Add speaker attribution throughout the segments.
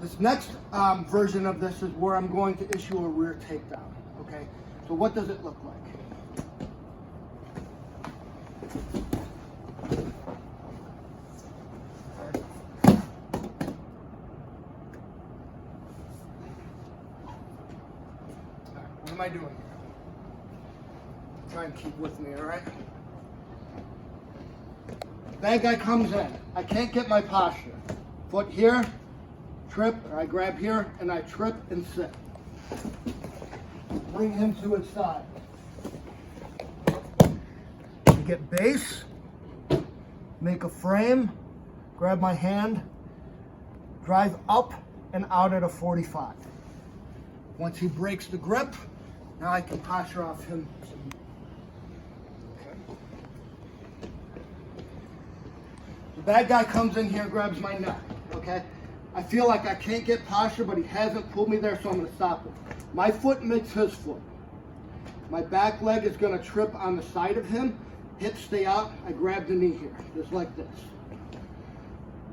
Speaker 1: This next version of this is where I'm going to issue a rear takedown, okay? So what does it look like? What am I doing here? Try and keep with me, all right? Bad guy comes in. I can't get my posture. Foot here, trip, or I grab here, and I trip and sit. Bring him to his side. You get base, make a frame, grab my hand, drive up and out at a 45. Once he breaks the grip, now I can posture off him. Okay. The bad guy comes in here, grabs my neck, okay? I feel like I can't get posture, but he hasn't pulled me there, so I'm gonna stop him. My foot meets his foot. My back leg is gonna trip on the side of him. Hips stay out, I grab the knee here, just like this.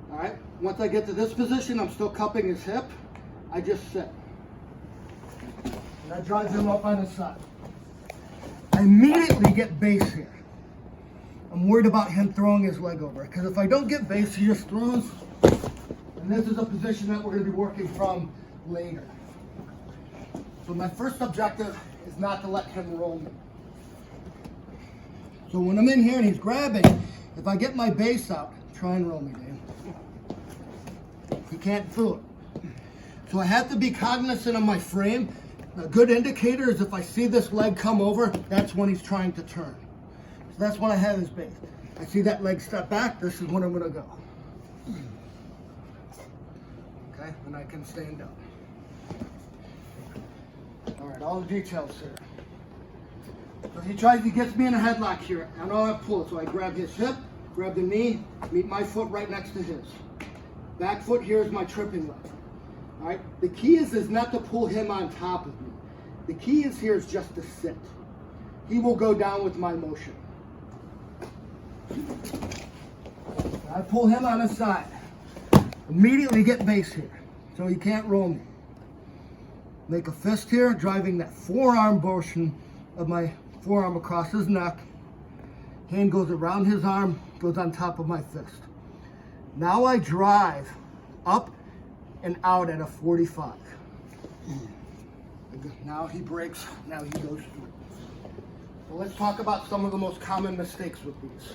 Speaker 1: All right, once I get to this position, I'm still cupping his hip. I just sit. And I drive him up on his side. I immediately get base here. I'm worried about him throwing his leg over, because if I don't get base, he just throws. And this is a position that we're going to be working from later. So my first objective is not to let him roll me. So when I'm in here and he's grabbing, if I get my base out, try and roll me, Dan. He can't do it. So I have to be cognizant of my frame. A good indicator is if I see this leg come over, that's when he's trying to turn. So that's when I have his base. I see that leg step back, this is when I'm going to go. Okay, and I can stand up. All right, all the details here. So he gets me in a headlock here. I don't have pull, so I grab his hip, grab the knee, meet my foot right next to his. Back foot here is my tripping leg. All right, the key is not to pull him on top of me. The key is here is just to sit. He will go down with my motion. I pull him on his side. Immediately get base here, so he can't roll me. Make a fist here, driving that forearm portion of my forearm across his neck. Hand goes around his arm, goes on top of my fist. Now I drive up and out at a 45. Now he breaks, now he goes through. So let's talk about some of the most common mistakes with these.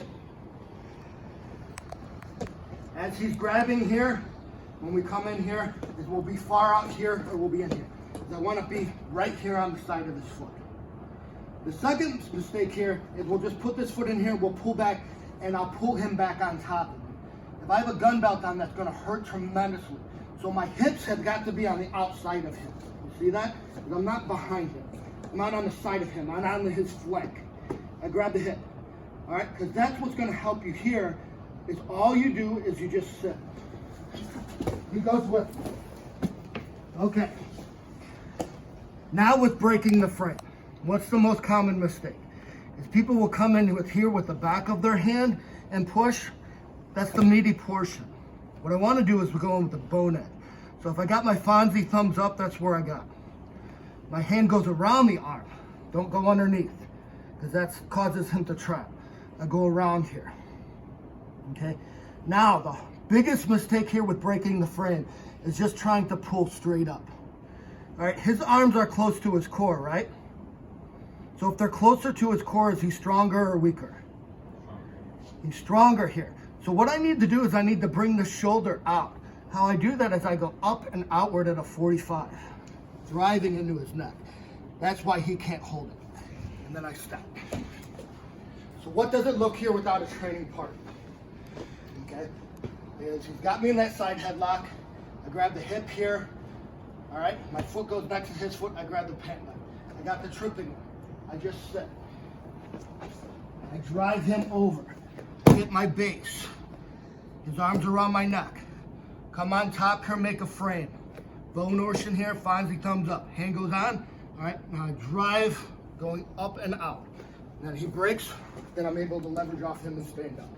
Speaker 1: As he's grabbing here, when we come in here, it will be far out here or we'll be in here. I want to be right here on the side of his foot. The second mistake here is we'll just put this foot in here, we'll pull back, and I'll pull him back on top of him. If I have a gun belt on, that's going to hurt tremendously. So my hips have got to be on the outside of him. You see that? Because I'm not behind him. I'm not on the side of him. I'm on his flank. I grab the hip. All right? Because that's what's going to help you here, is all you do is you just sit. He goes with me. Okay. Now with breaking the frame. What's the most common mistake? Is people will come in with here with the back of their hand and push. That's the meaty portion. What I want to do is go in with the bone end. So if I got my Fonzie thumbs up, that's where I got. My hand goes around the arm. Don't go underneath, because that causes him to trap. I go around here. Okay? Now, the biggest mistake here with breaking the frame is just trying to pull straight up. All right, his arms are close to his core, right? So if they're closer to his core, is he stronger or weaker? He's stronger here. So what I need to do is I need to bring the shoulder out. How I do that is I go up and outward at a 45, driving into his neck. That's why he can't hold it. And then I step. So what does it look here without a training partner? Okay, is he's got me in that side headlock. I grab the hip here. All right, my foot goes next to his foot. I grab the pant leg. I got the tripping leg. I just sit. I drive him over. Hit my base. His arms around my neck. Come on top here, make a frame. Bow notion here, Fonzie thumbs up. Hand goes on. All right, now I drive going up and out. Then he breaks, then I'm able to leverage off him and stand up.